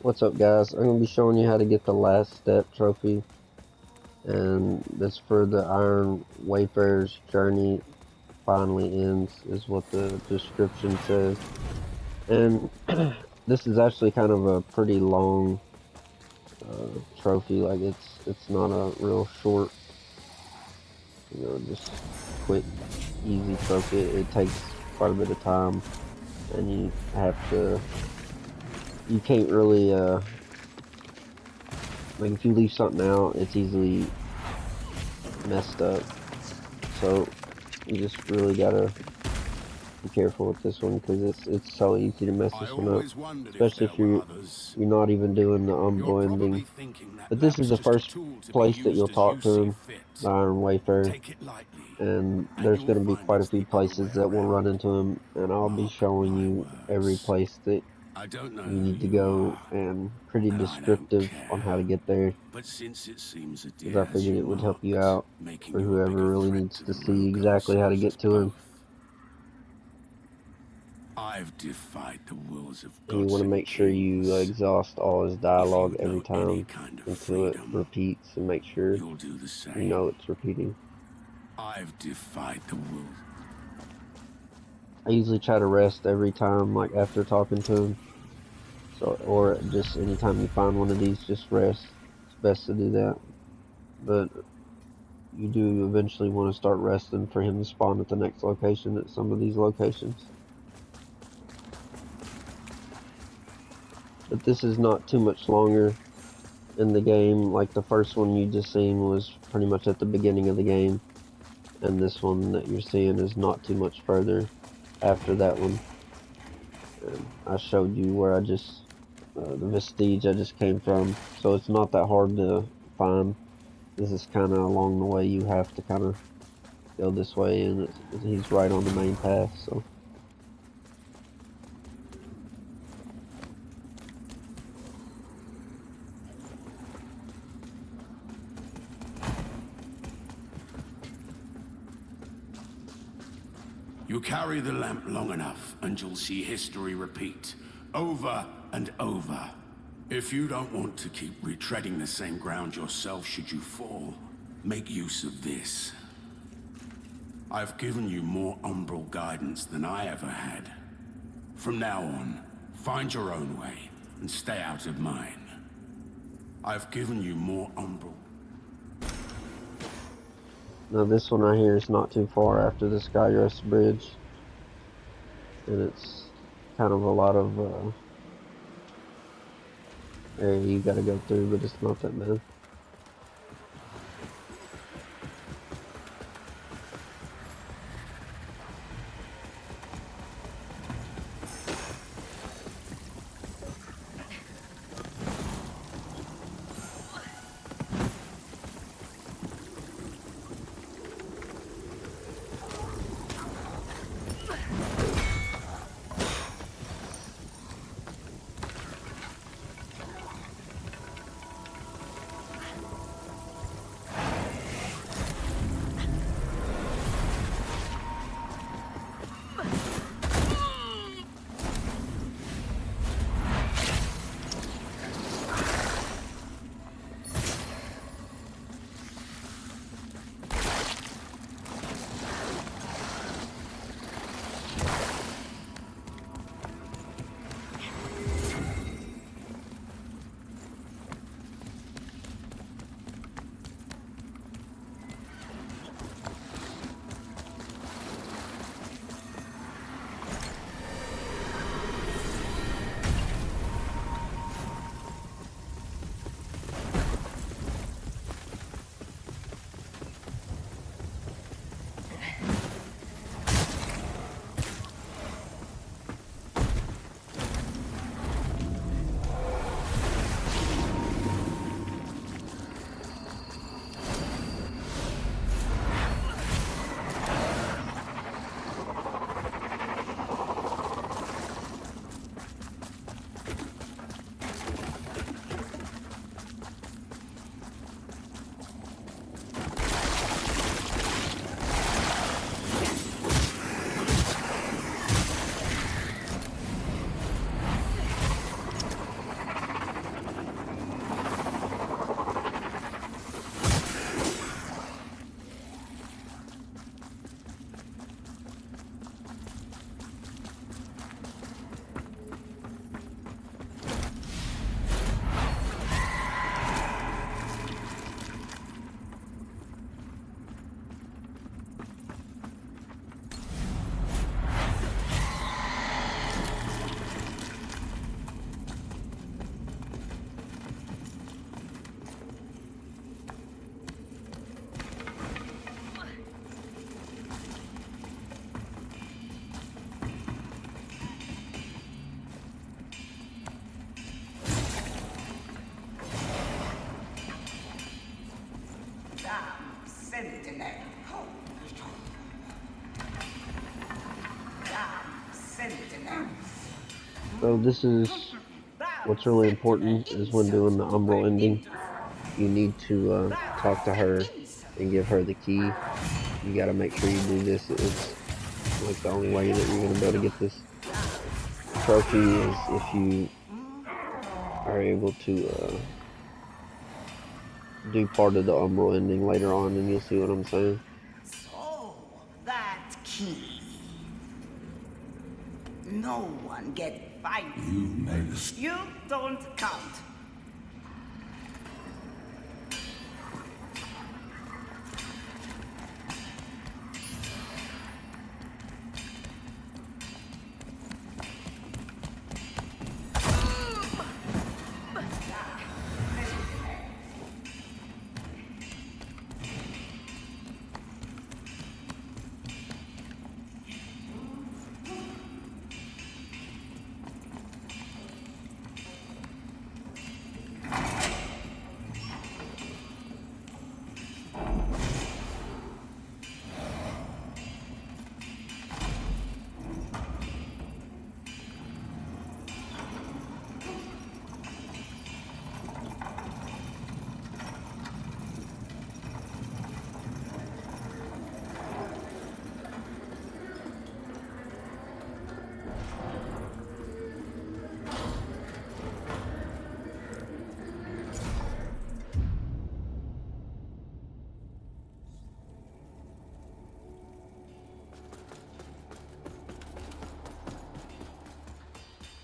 What's up, guys? I'm going to be showing you how to get the last step trophy, and that's for the Iron Wayfarer's journey finally ends, is what the description says. And this is actually kind of a pretty long trophy. Like it's not a real short, just quick, easy trophy. It takes quite a bit of time, and you can't really like if you leave something out, it's easily messed up. So you just really gotta be careful with this one because it's so easy to mess I this one up, always wondered if especially there if were you're others. you're not even doing the You're Umbo ending. probably thinking that But this is map's the just a first tool to be place that you'll used as you talk to see him, fit. the Iron Wayfarer, Take it lightly, and and there's you'll going to be find quite a it's few the other places way that will run around. into him, and I'll be Mark showing my you every words. place that I don't know you who need to you go are, and pretty and I don't descriptive on how to care. get there But since it seems a because I deer has figured you it would help you marked, out making for you a bigger whoever really threat needs to to the see rogue exactly how to ourselves as get to him. both. I've defied the wills of And you want gods to and make sure you kings. exhaust all his If dialogue you every know any time kind of until it freedom, repeats and make sure you'll do the you same. know it's repeating. I've defied the wills. I usually try to rest every time, like after talking to him. So, or just anytime you find one of these, just rest. It's best to do that. But you do eventually want to start resting for him to spawn at the next location at some of these locations. But this is not too much longer in the game. Like the first one you just seen was pretty much at the beginning of the game, and this one that you're seeing is not too much further after that one. And I showed you where the vestige I just came from, so it's not that hard to find. This is kind of along the way you have to kind of go this way, and he's right on the main path, so. You carry the lamp long enough, and you'll see history repeat, over and over. If you don't want to keep retreading the same ground yourself should you fall, make use of this. I've given you more umbral guidance than I ever had. From now on, find your own way, and stay out of mine. I've given you more umbral. Now this one right here is not too far after the Skyrest Bridge, and it's kind of a lot of area you gotta go through, but it's not that bad. So this is what's really important is when doing the umbral ending, you need to talk to her and give her the key. You got to make sure you do this. It's like the only way that you're going to be able to get this trophy is if you are able to do part of the umbral ending later on, and you'll see what I'm saying. So, that key. No one get by you. You made us. You don't count.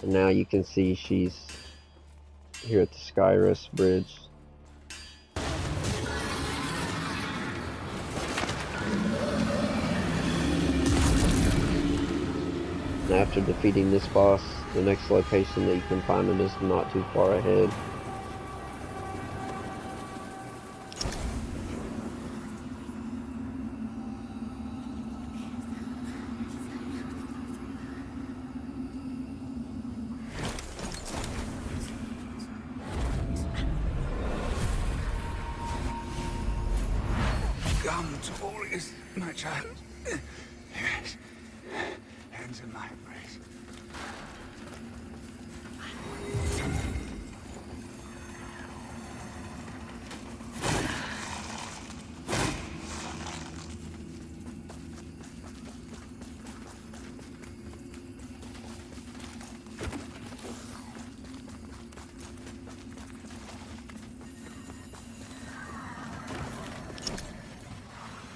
And now you can see she's here at the Skyrest Bridge. And after defeating this boss, the next location that you can find it is not too far ahead. Come towards my child. Yes. Hands in my embrace.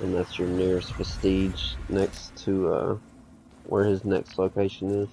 And that's your nearest vestige next to where his next location is.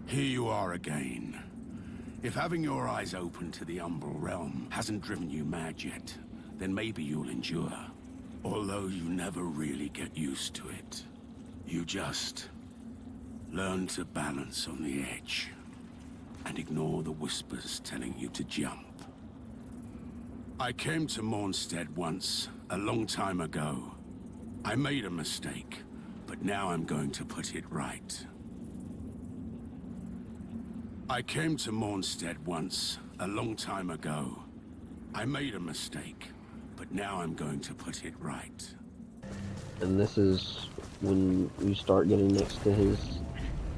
Here you are again. If having your eyes open to the Umbral Realm hasn't driven you mad yet, then maybe you'll endure. Although you never really get used to it. You just learn to balance on the edge and ignore the whispers telling you to jump. I came to Mornstead once, a long time ago. I made a mistake, but now I'm going to put it right. I came to Mornstead once, a long time ago. I made a mistake, but now I'm going to put it right. And this is when you start getting next to his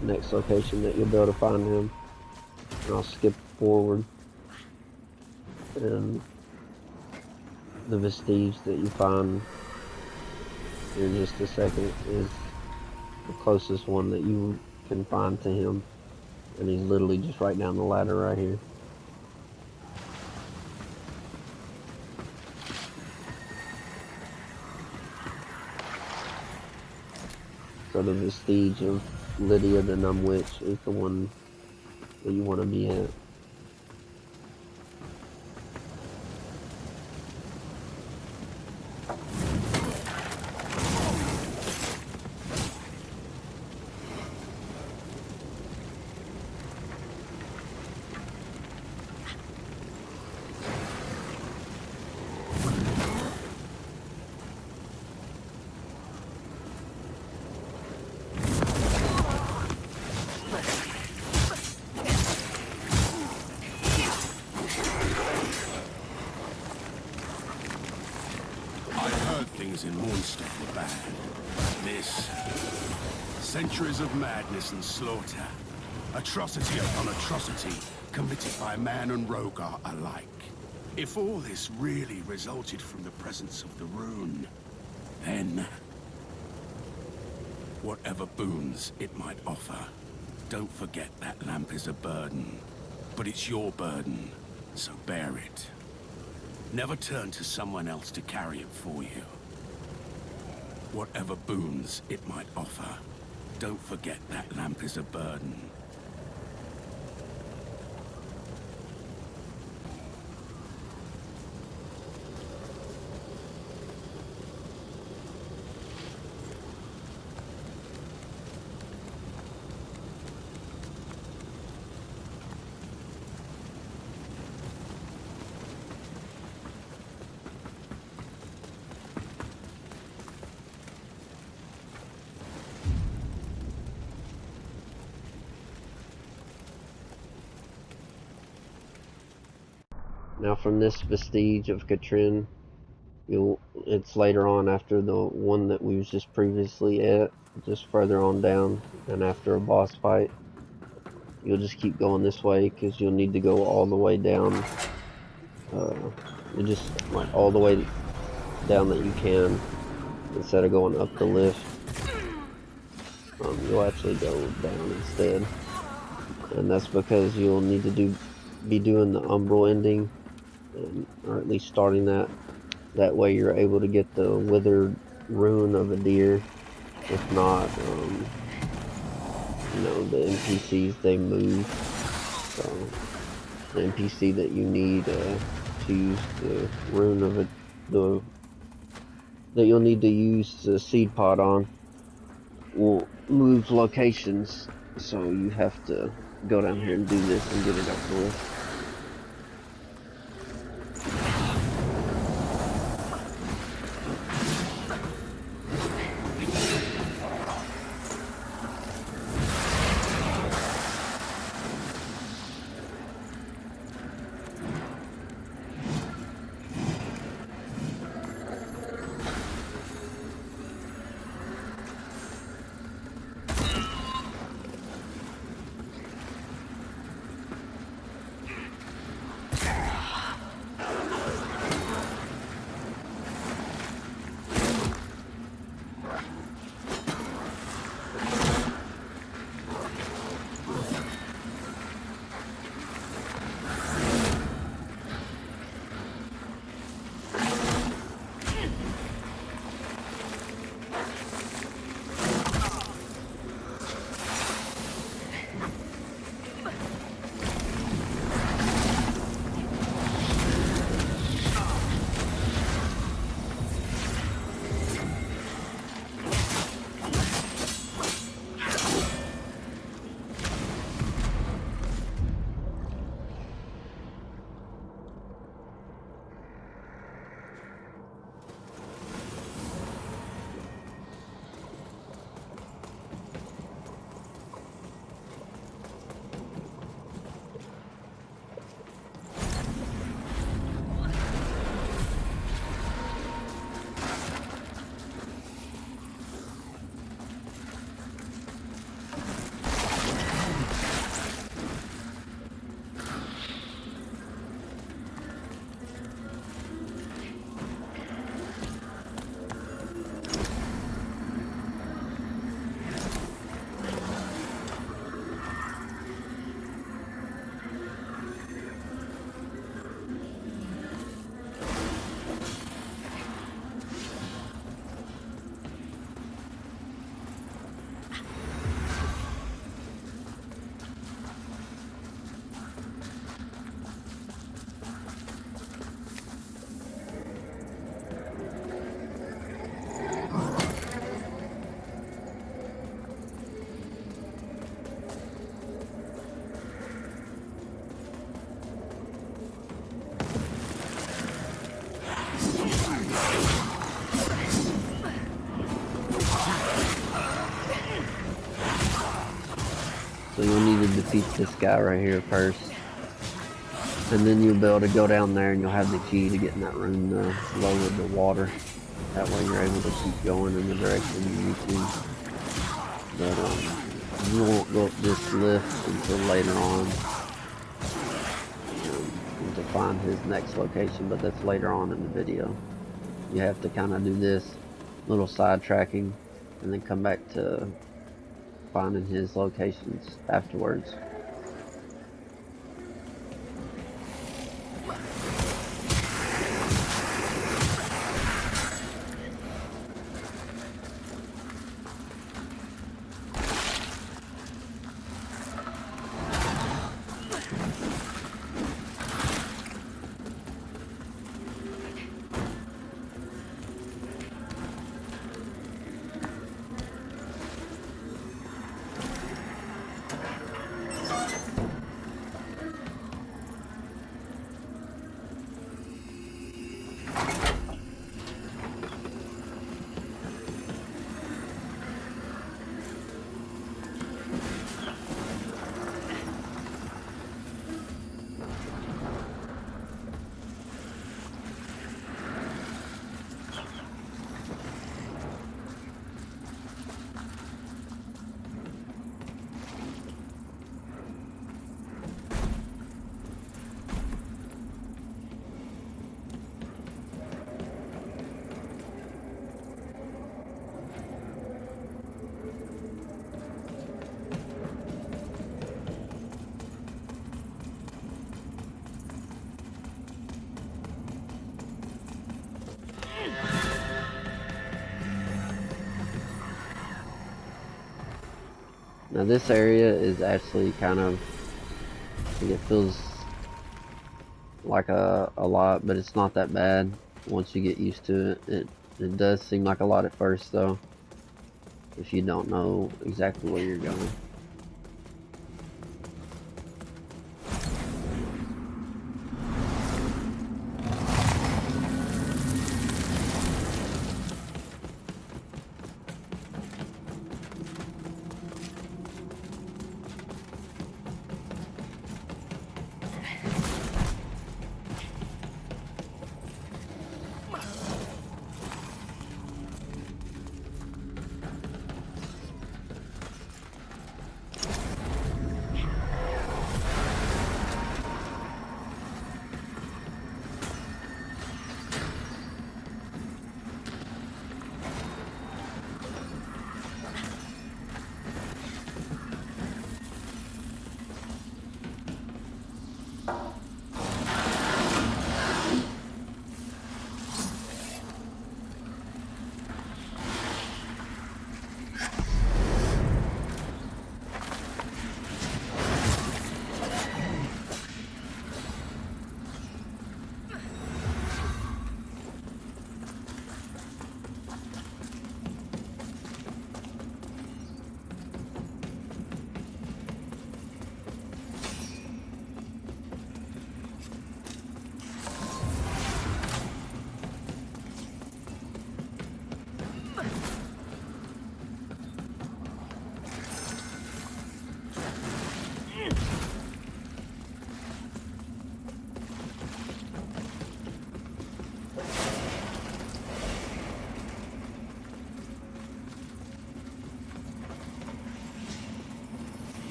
next location that you'll be able to find him. And I'll skip forward. And the vestige that you find here in just a second is the closest one that you can find to him. And he's literally just right down the ladder right here. So the vestige of Lydia the Numb Witch is the one that you want to be at. Things in Moonstone were bad. This... centuries of madness and slaughter. Atrocity upon atrocity, committed by man and Rogar alike. If all this really resulted from the presence of the rune, then... whatever boons it might offer, don't forget that lamp is a burden. But it's your burden, so bear it. Never turn to someone else to carry it for you. Whatever boons it might offer, don't forget that lamp is a burden. Now from this vestige of Katrin, it's later on after the one that we was just previously at, just further on down, and after a boss fight. You'll just keep going this way, because you'll need to go all the way down. You just, like, all the way down that you can, instead of going up the lift. You'll actually go down instead. And that's because you'll need to be doing the umbral ending, or at least starting that. That way you're able to get the withered rune of a deer. If not, you know, the NPCs, they move. So the NPC that you need to use the rune of that you'll need to use the seed pod on will move locations. So you have to go down here and do this and get it up the list. defeat this guy right here first. And then you'll be able to go down there and you'll have the key to get in that room to lower the water. That way you're able to keep going in the direction you need to. But you won't go up this lift until later on to find his next location, but that's later on in the video. You have to kind of do this little sidetracking and then come back to finding his locations afterwards. Now this area is actually kind of, it feels like a lot, but it's not that bad once you get used to it. It does seem like a lot at first though, if you don't know exactly where you're going.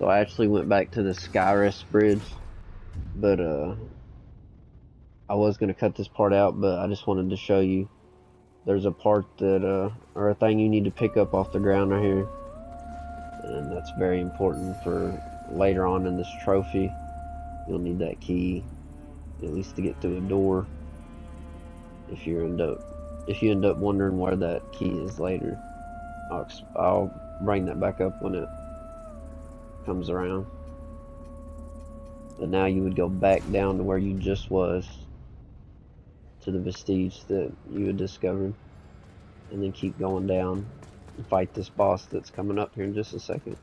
So I actually went back to the Skyrest bridge, but I was gonna cut this part out, but I just wanted to show you. There's a part that or a thing you need to pick up off the ground right here, and that's very important for later on in this trophy. You'll need that key, at least to get through a door. If you end up wondering where that key is later, I'll bring that back up when it comes around. But now you would go back down to where you just was, to the vestige that you had discovered, and then keep going down and fight this boss that's coming up here in just a second.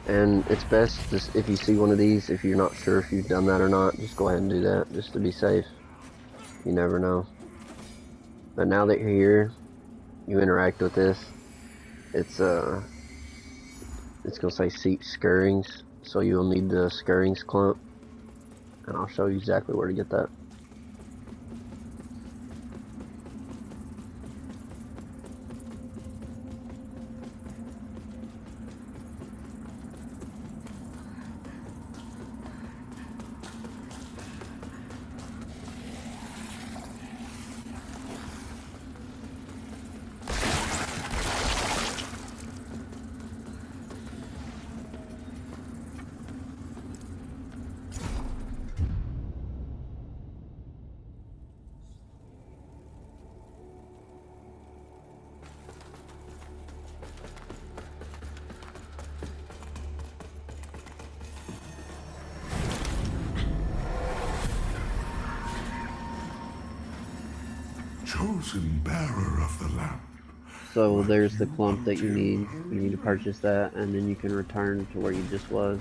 And it's best, just if you see one of these, if you're not sure if you've done that or not, just go ahead and do that, just to be safe. You never know. But now that you're here, you interact with this, it's gonna say seek scurrings, so you'll need the scurrings clump, and I'll show you exactly where to get that. Chosen bearer of the lamp. So there's the clump that you need. You need to purchase that, and then you can return to where you just was.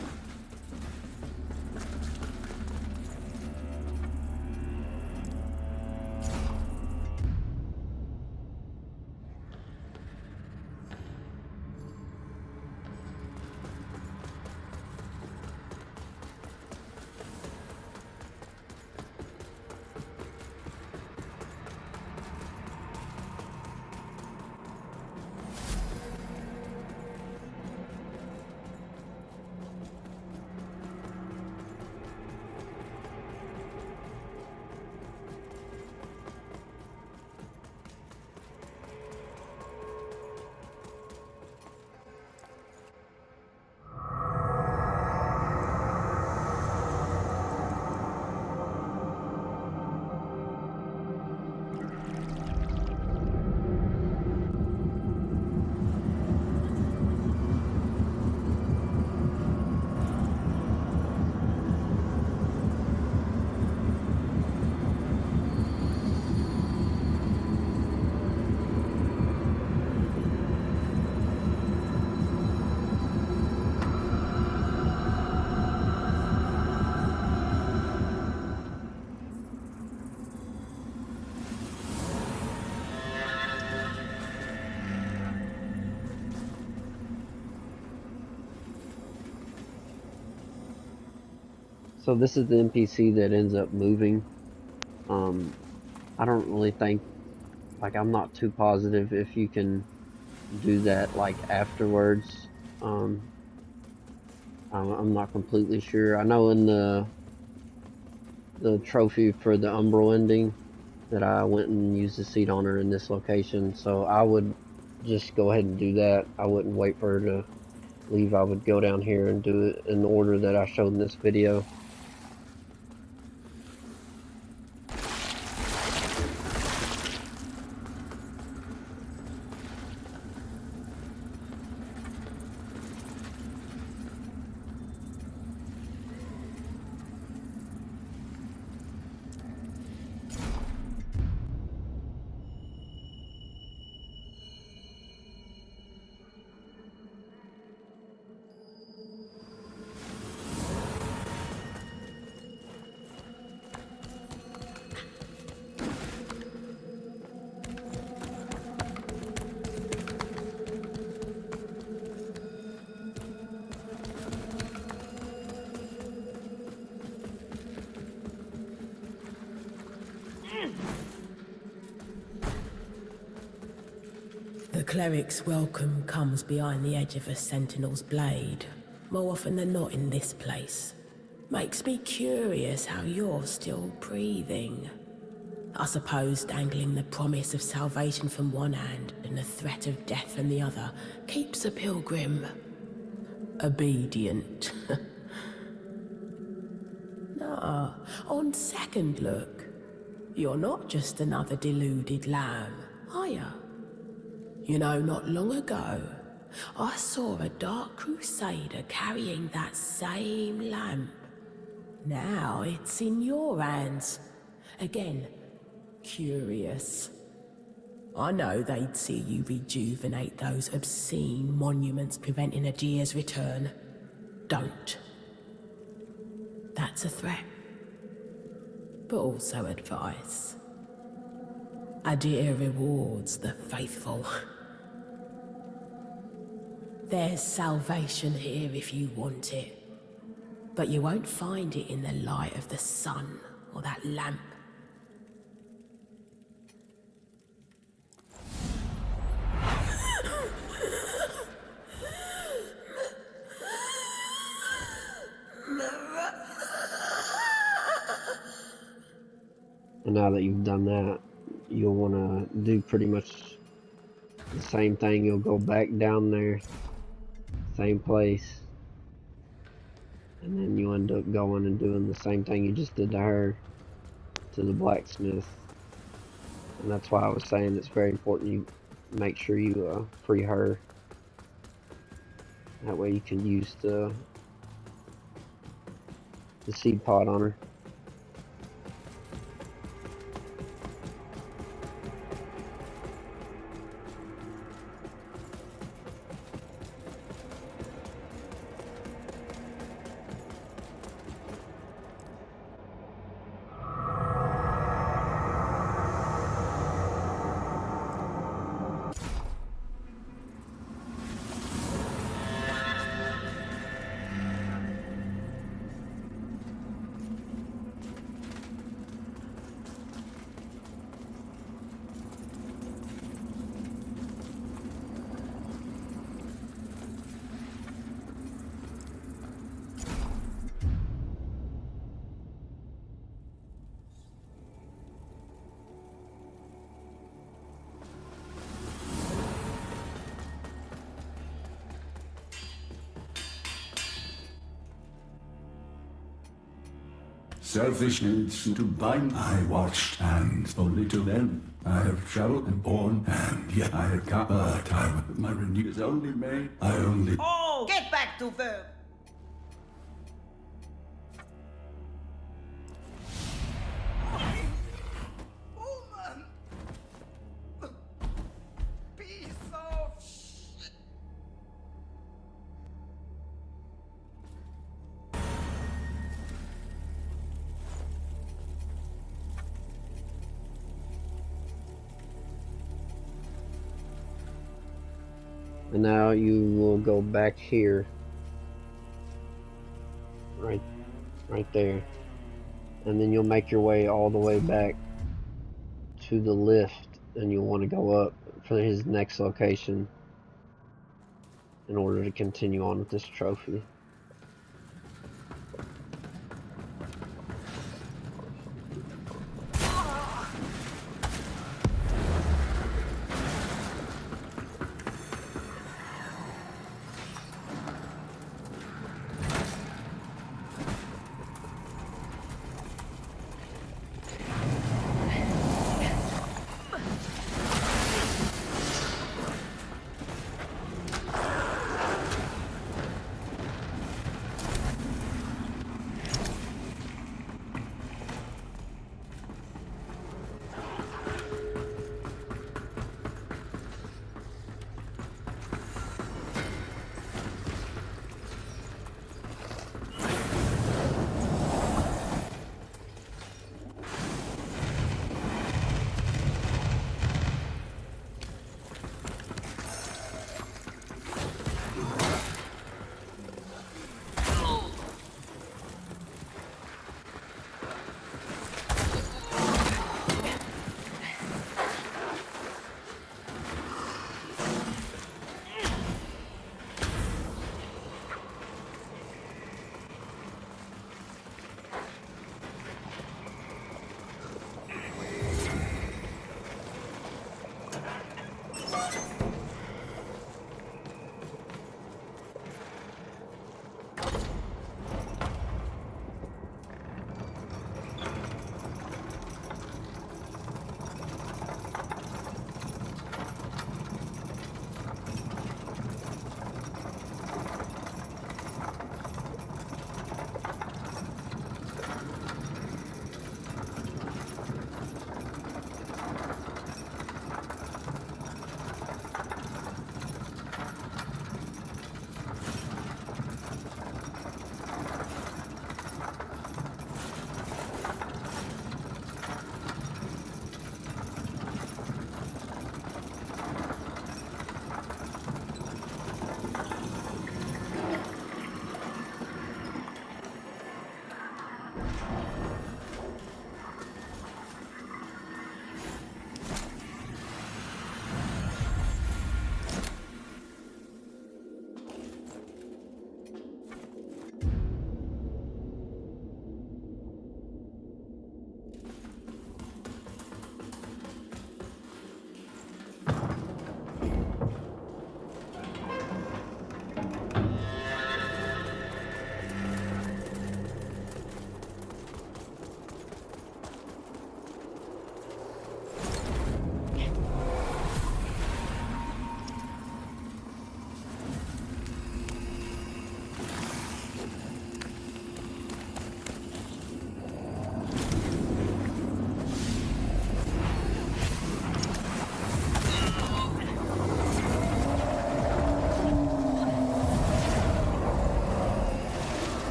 So this is the NPC that ends up moving. I don't really think, like, I'm not too positive if you can do that like afterwards. Um, I'm not completely sure. I know in the trophy for the Umbral ending that I went and used the seed on her in this location, so I would just go ahead and do that. I wouldn't wait for her to leave. I would go down here and do it in the order that I showed in this video. The cleric's welcome comes behind the edge of a sentinel's blade, more often than not in this place. Makes me curious how you're still breathing. I suppose dangling the promise of salvation from one hand and the threat of death from the other keeps a pilgrim obedient. Nah, on second look, you're not just another deluded lamb, are you? You know, not long ago, I saw a dark crusader carrying that same lamp. Now it's in your hands. Again, curious. I know they'd see you rejuvenate those obscene monuments preventing Adir's return. Don't. That's a threat. But also advice. Adir rewards the faithful. There's salvation here if you want it. But you won't find it in the light of the sun or that lamp. And now that you've done that, you'll want to do pretty much the same thing. You'll go back down there, same place, and then you end up going and doing the same thing you just did to her, to the blacksmith. And that's why I was saying it's very important you make sure you free her. That way you can use the seed pod on her. Selfish needs to bind. I watched, and only to then. I have traveled and born, and yet I have got a time. My renewal is only made. I only. Oh, get back to verb. Woman. Piece of shit. And now you will go back here, right right there. And then you'll make your way all the way back to the lift, and you'll want to go up for his next location in order to continue on with this trophy.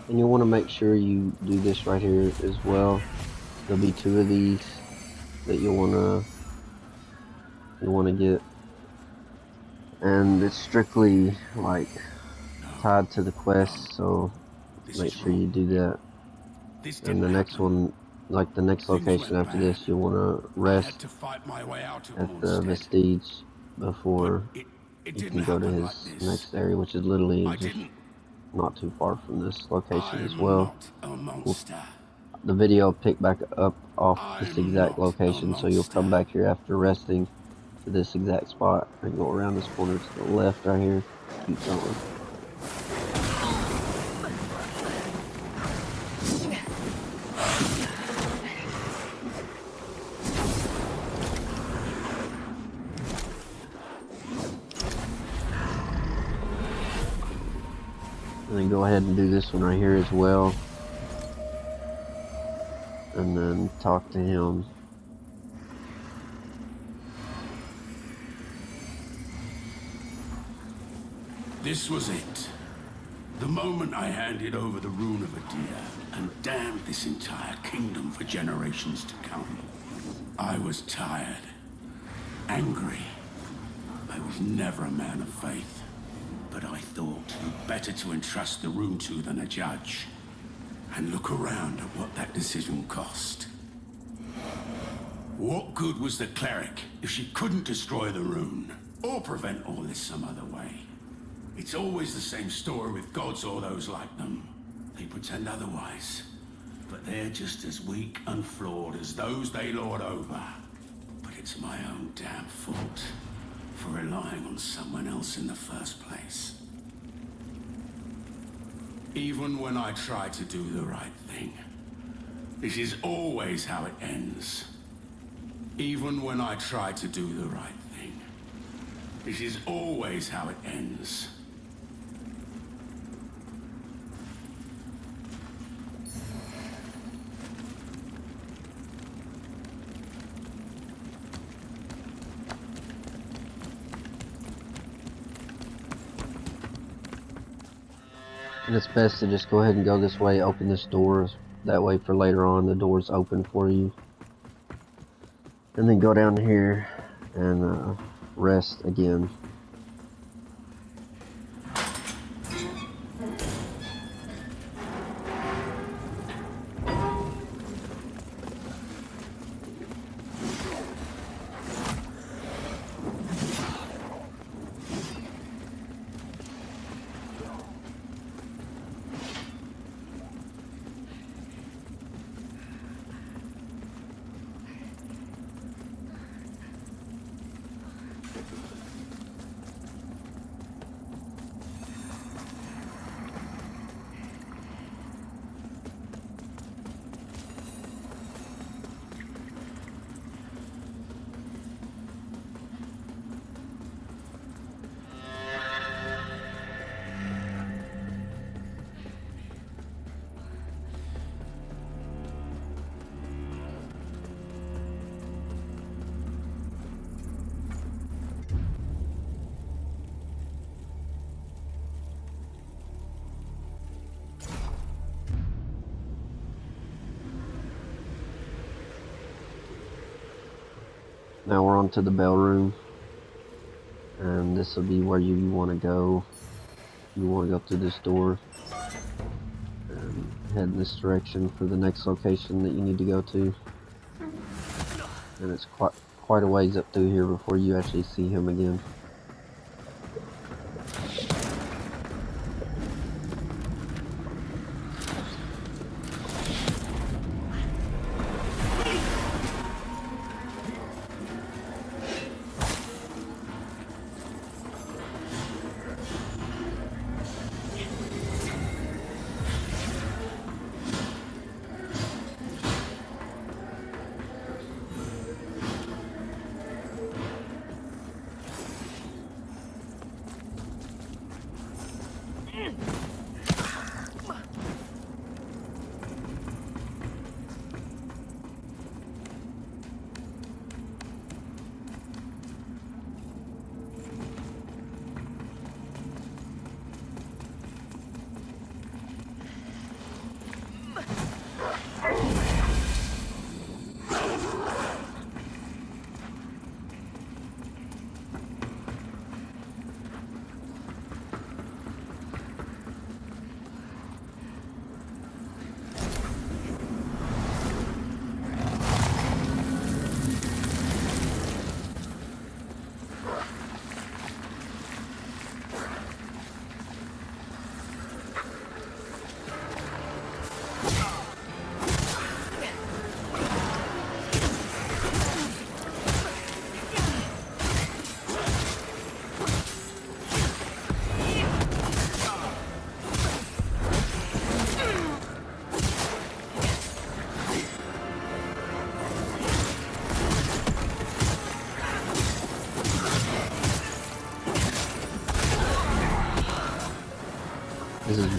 And you'll want to make sure you do this right here as well. There'll be two of these that you'll want to you want to get, and it's strictly like tied to the quest, so This make is sure you wrong. do that. This And the didn't next happen. one, like the next Things location went after bad. this, you'll want to I had rest to fight my way out of at the Mornstead. Vestige But before it you didn't can go to happen like his this. next area, which is literally I just didn't. not too far from this location as I'm well. not a monster. The video will pick back up off this I'm exact not a location, so you'll monster. come back here after resting to this exact spot and go around this corner to the left right here. Keep going. And then go ahead and do this one right here as well. And then talk to him. This was it. The moment I handed over the rune of Adir and damned this entire kingdom for generations to come. I was tired. Angry. I was never a man of faith. But I thought better to entrust the rune to than a judge. And look around at what that decision cost. What good was the cleric if she couldn't destroy the rune? Or prevent all this some other way? It's always the same story with gods or those like them. They pretend otherwise. But they're just as weak and flawed as those they lord over. But it's my own damn fault for relying on someone else in the first place. Even when I try to do the right thing, this is always how it ends. Even when I try to do the right thing, this is always how it ends. And it's best to just go ahead and go this way, open this door. That way for later on the door's open for you. And then go down here and rest again. Now we're on to the bell room, and this will be where you want to go. You want to go through this door and head in this direction for the next location that you need to go to. And it's quite a ways up through here before you actually see him again.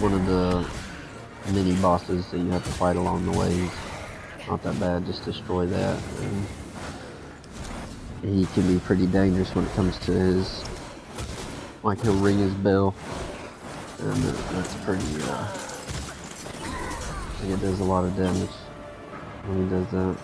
one of the mini bosses that you have to fight along the way. He's not that bad, just destroy that. And he can be pretty dangerous when it comes to his, like he'll ring his bell, and that's pretty, I think it does a lot of damage when he does that.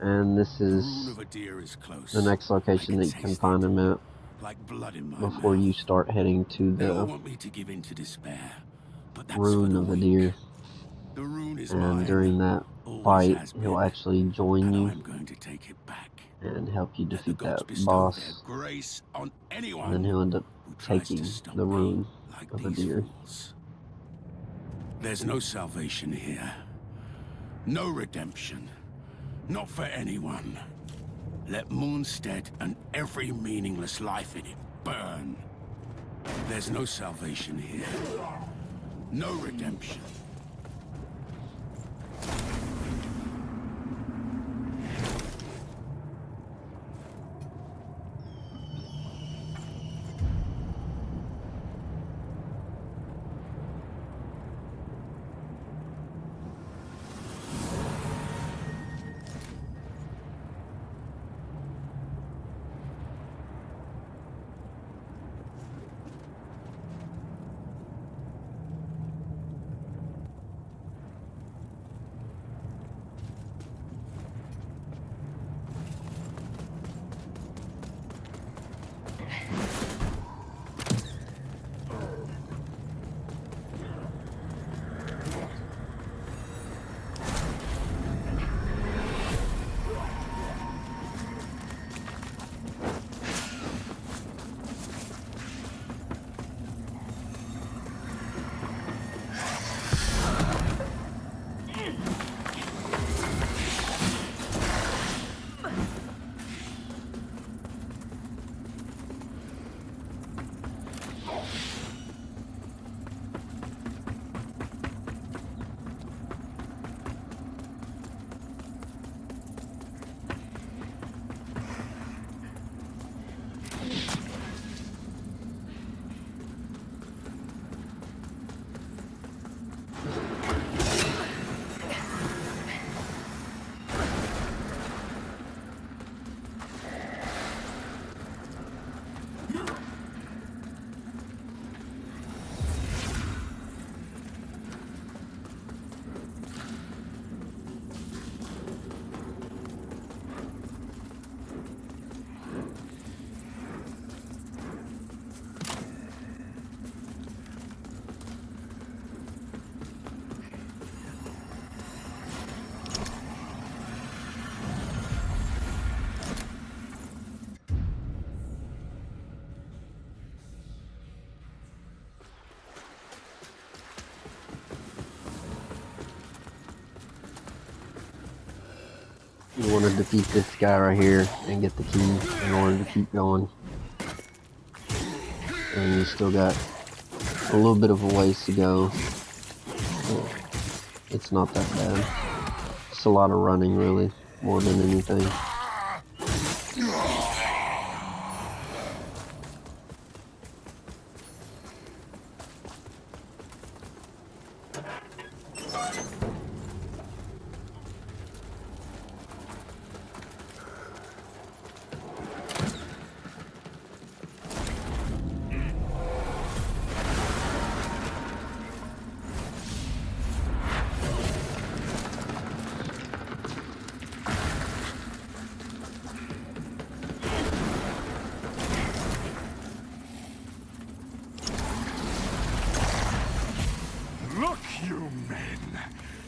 And this is the next location that you can find him at before you start heading to the rune of the deer. And during that fight, he'll actually join you and help you defeat that boss. And then he'll end up taking the rune of the deer. There's no salvation here. No redemption. Not for anyone. Let Moonstead and every meaningless life in it burn. There's no salvation here. No redemption. You want to defeat this guy right here and get the key in order to keep going. And you still got A little bit of a ways to go. It's not that bad. It's a lot of running, really, more than anything. Look, you men,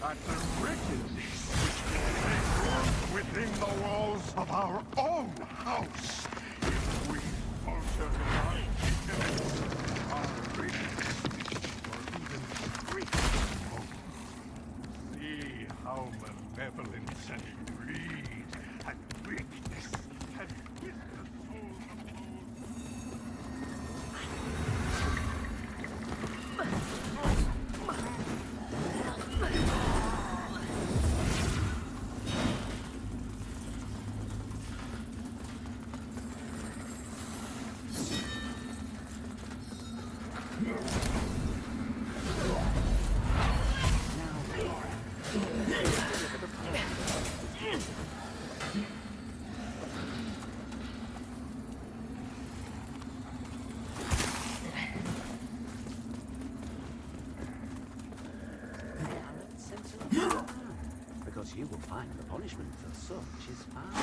at the wickedness which within the walls of our own house. If we falter in our vigilance, our riches, or even grief, see how malevolence and greed and weakness have hid the souls of those. Because you will find the punishment for such is found.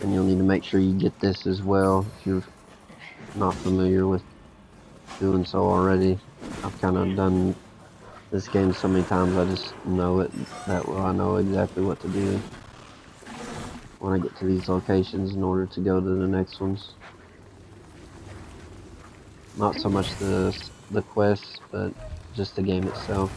And you'll need to make sure you get this as well if you're not familiar with doing so already. I've kind of done this game so many times, I just know it that well. I know exactly what to do when I get to these locations in order to go to the next ones. Not so much the quests, but just the game itself.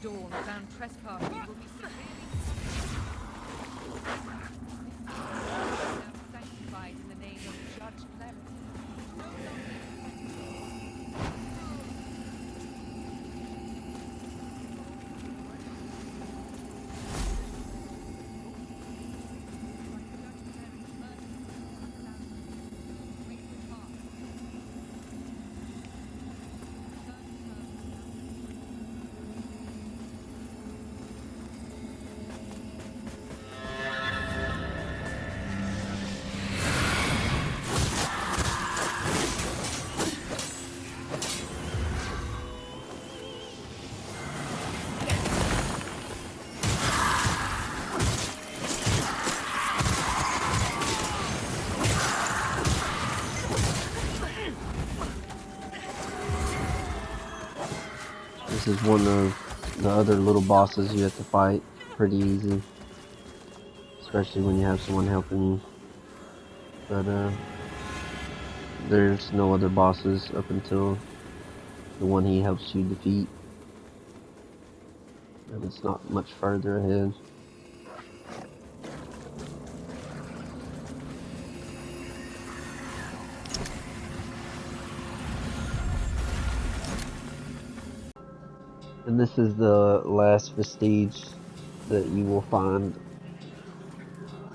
dawn, found trespassing will be severely sanctified in the name of Judge Cleric. No This is one of the other little bosses you have to fight. Pretty easy. Especially when you have someone helping you. But there's no other bosses up until the one he helps you defeat. And it's not much further ahead. And this is the last vestige that you will find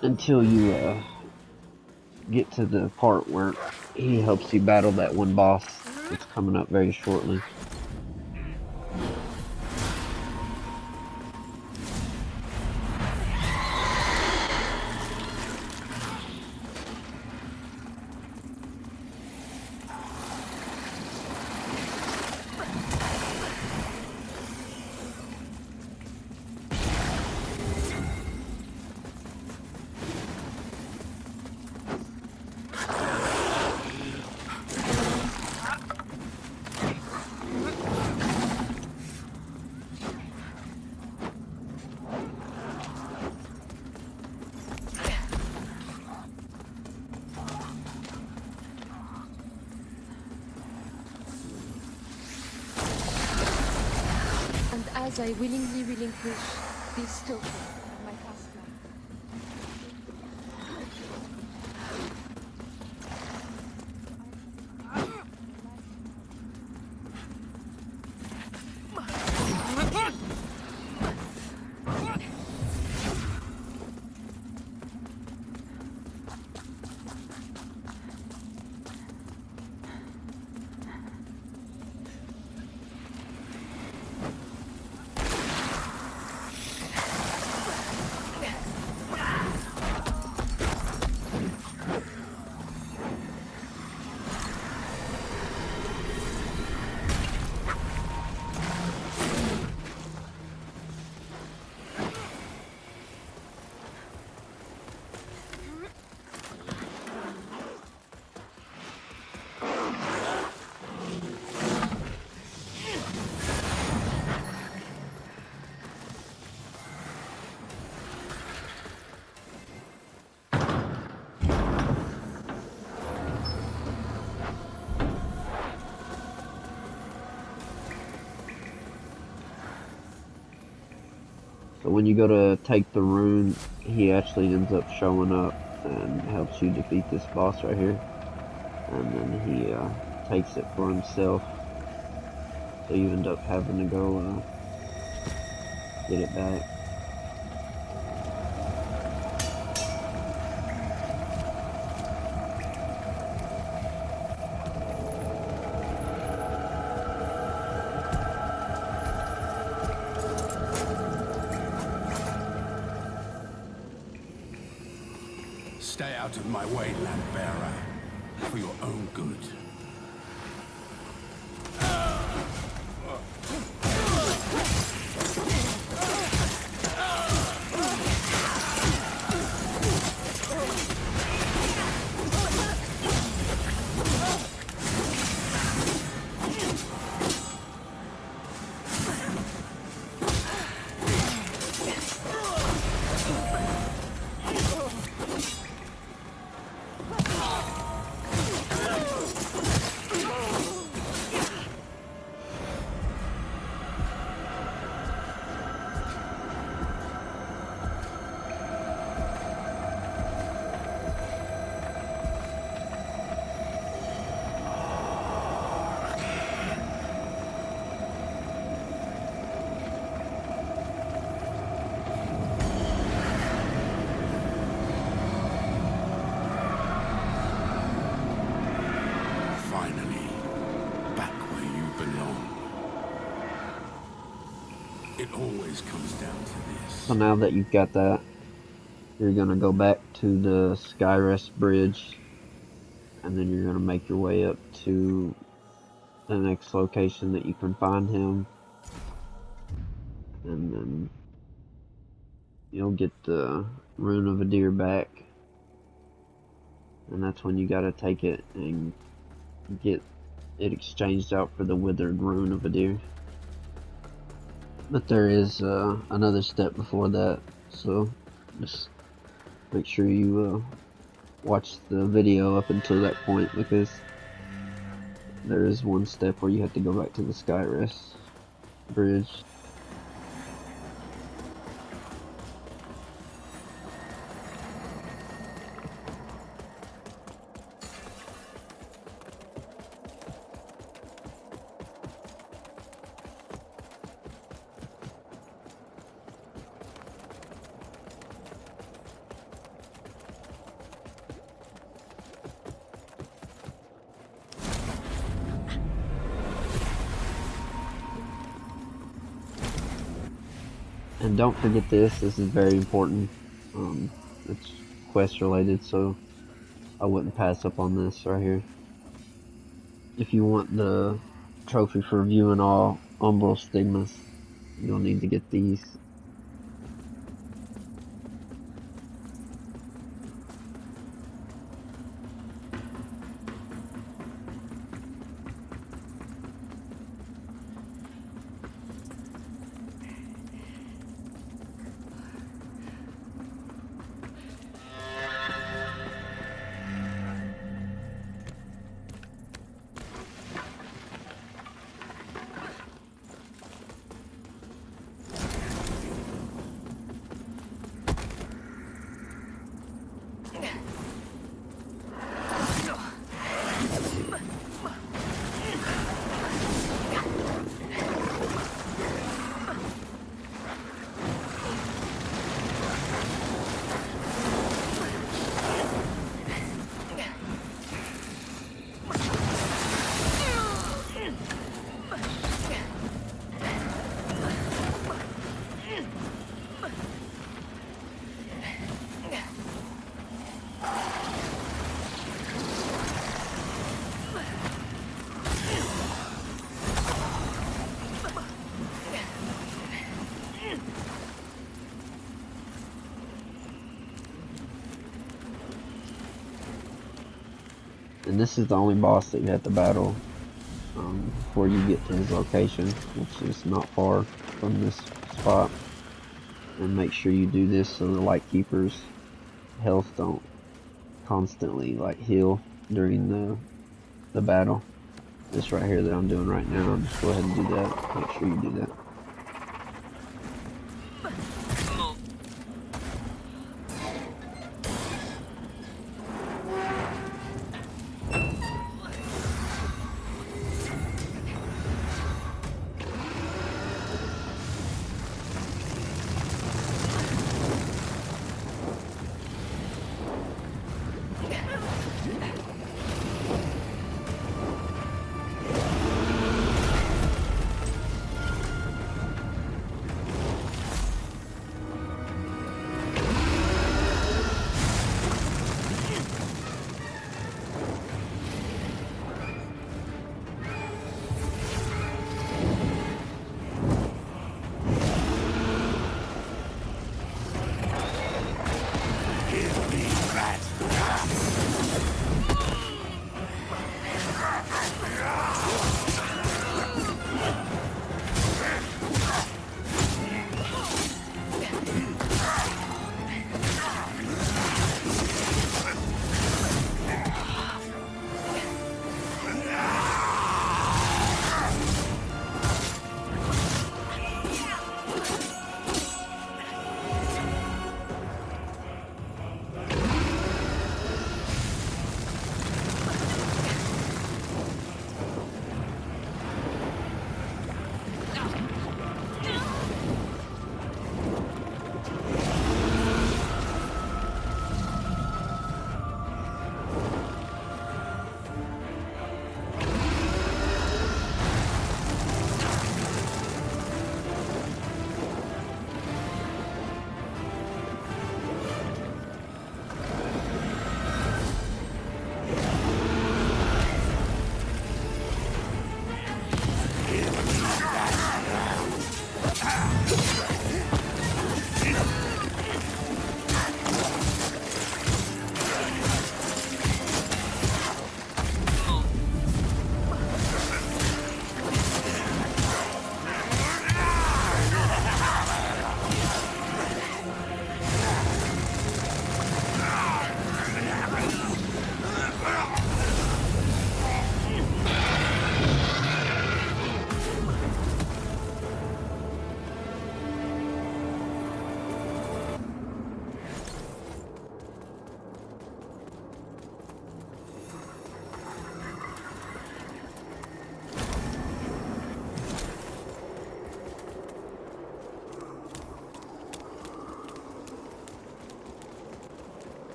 until you get to the part where he helps you battle that one boss that's coming up very shortly. As I willingly relinquish this token of my past life. So when you go to take the rune, he actually ends up showing up and helps you defeat this boss right here. And then he takes it for himself. So you end up having to go get it back. Stay out of my way, lamp bearer, for your own good. always comes down to this. So now that you've got that, you're gonna go back to the Skyrest Bridge, and then you're gonna make your way up to the next location that you can find him, and then you'll get the Rune of a Deer back, and that's when you gotta take it and get it exchanged out for the Withered Rune of a Deer. But there is another step before that, so just make sure you watch the video up until that point, because there is one step where you have to go back to the Skyrest Bridge. And don't forget this is very important. It's quest related, so I wouldn't pass up on this right here. If you want the trophy for viewing all umbral stigmas, you'll need to get these. And this is the only boss that you have to battle before you get to his location, which is not far from this spot. And make sure you do this so the Lightkeeper's health don't constantly like heal during the battle. This right here that I'm doing right now, just go ahead and do that. Make sure you do that.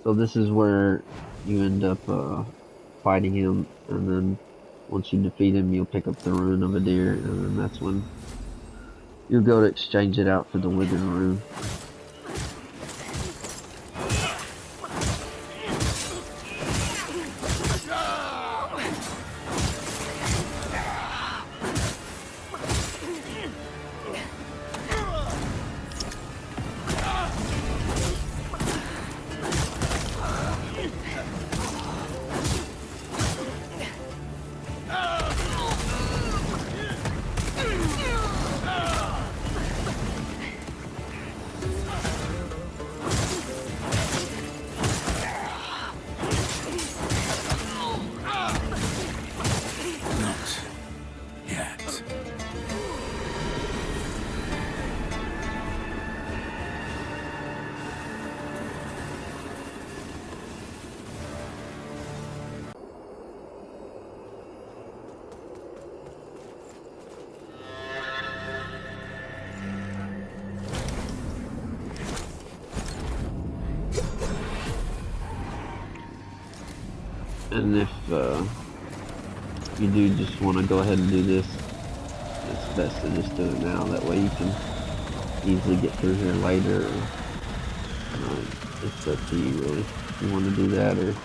So this is where you end up fighting him, and then once you defeat him, you'll pick up the rune of a deer, and then that's when you'll go to exchange it out for the withered rune. Not yet. And if you do just want to go ahead and do this, it's best to just do it now. That way you can easily get through here later. It's up to you really. If you want to do that or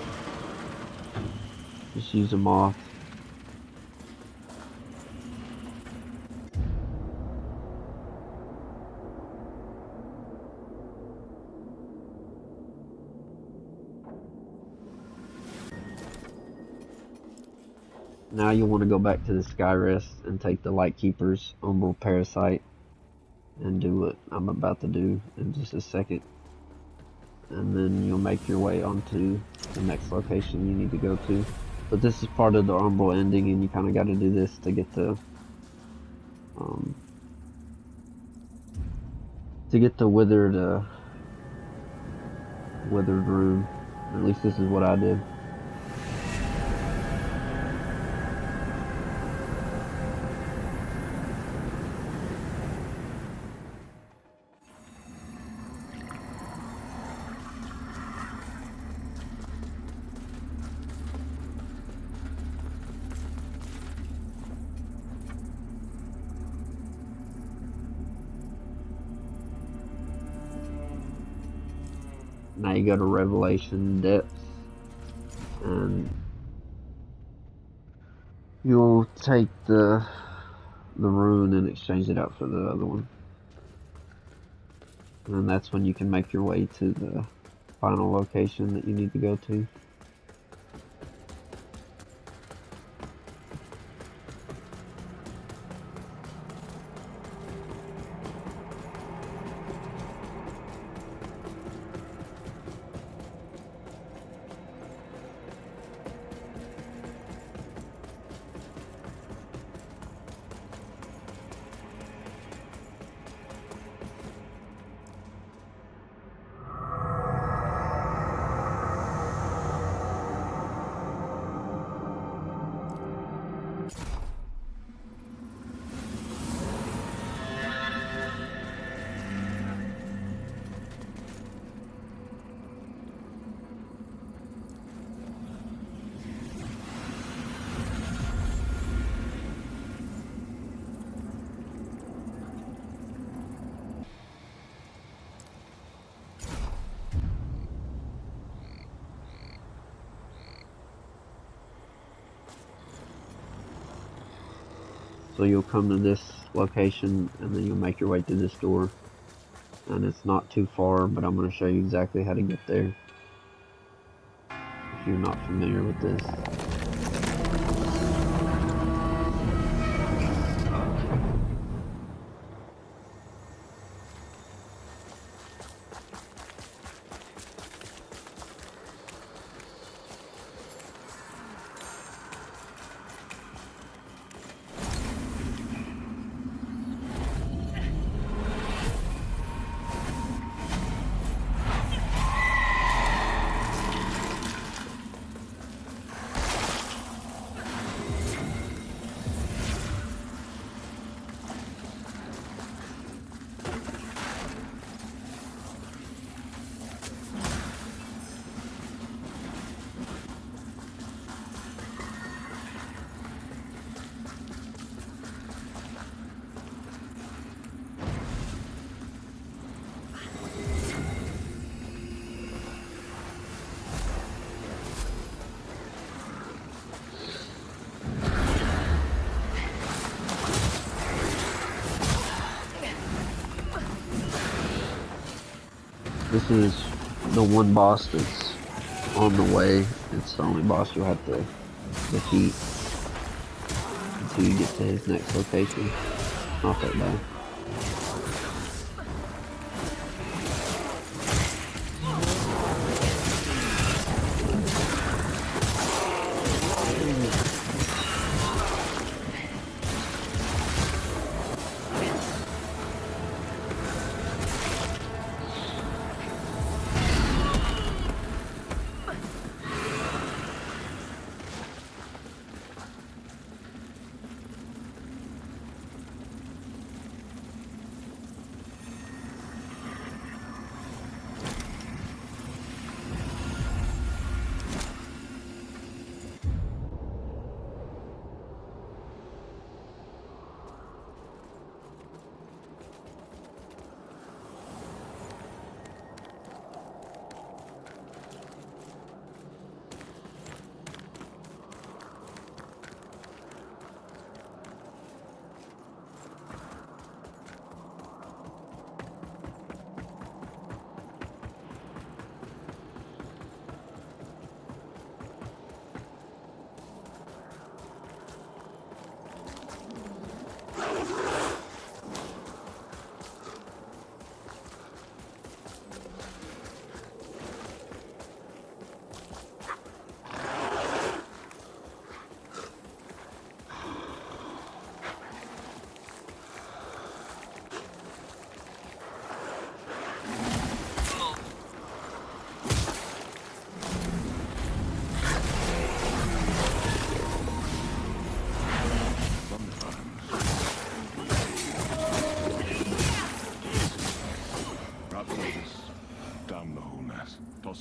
just use them off. Now you want to go back to the Skyrest and take the Lightkeeper's Umbral Parasite and do what I'm about to do in just a second. And then you'll make your way onto the next location you need to go to. But this is part of the Umbral ending, and you kind of got to do this to get the withered rune. At least this is what I did. Now you go to Revelation Depths, and you'll take the rune and exchange it out for the other one. And that's when you can make your way to the final location that you need to go to. So you'll come to this location, and then you'll make your way to this door. And it's not too far, but I'm going to show you exactly how to get there if you're not familiar with this. This is the one boss that's on the way. It's the only boss you'll have to defeat until you get to his next location. Not that bad.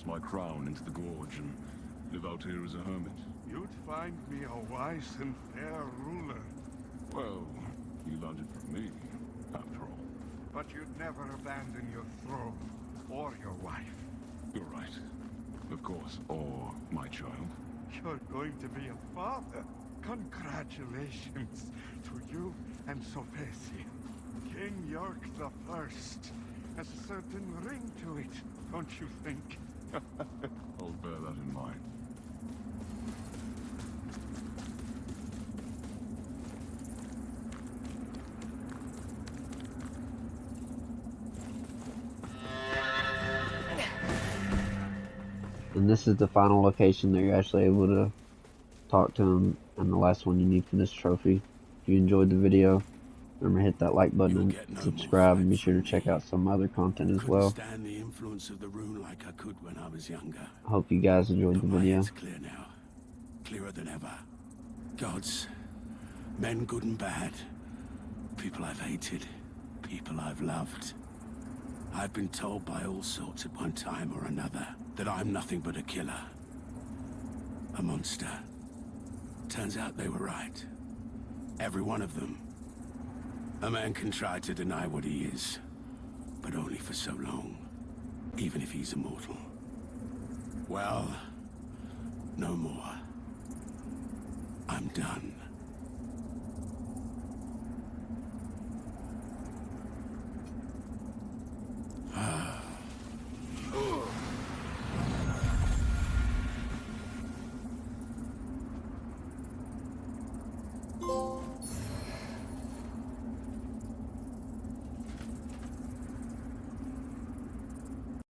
My crown into the gorge and live out here as a hermit. You'd find me a wise and fair ruler. Well, you learned it from me, after all. But you'd never abandon your throne or your wife. You're right. Of course, or my child. You're going to be a father. Congratulations to you and Sophesia. King York the First has a certain ring to it, don't you think? I'll bear that in mind. And this is the final location that you're actually able to talk to him, and the last one you need for this trophy. If you enjoyed the video, remember hit that like button and subscribe, and be sure to check out some other content as well. Stand the influence of the rune like I could when I was younger. I hope you guys enjoyed the video. It's clear now. Clearer than ever. Gods, men good and bad. People I've hated. People I've loved. I've been told by all sorts at one time or another that I'm nothing but a killer. A monster. Turns out they were right. Every one of them. A man can try to deny what he is, but only for so long, even if he's immortal. Well, no more. I'm done.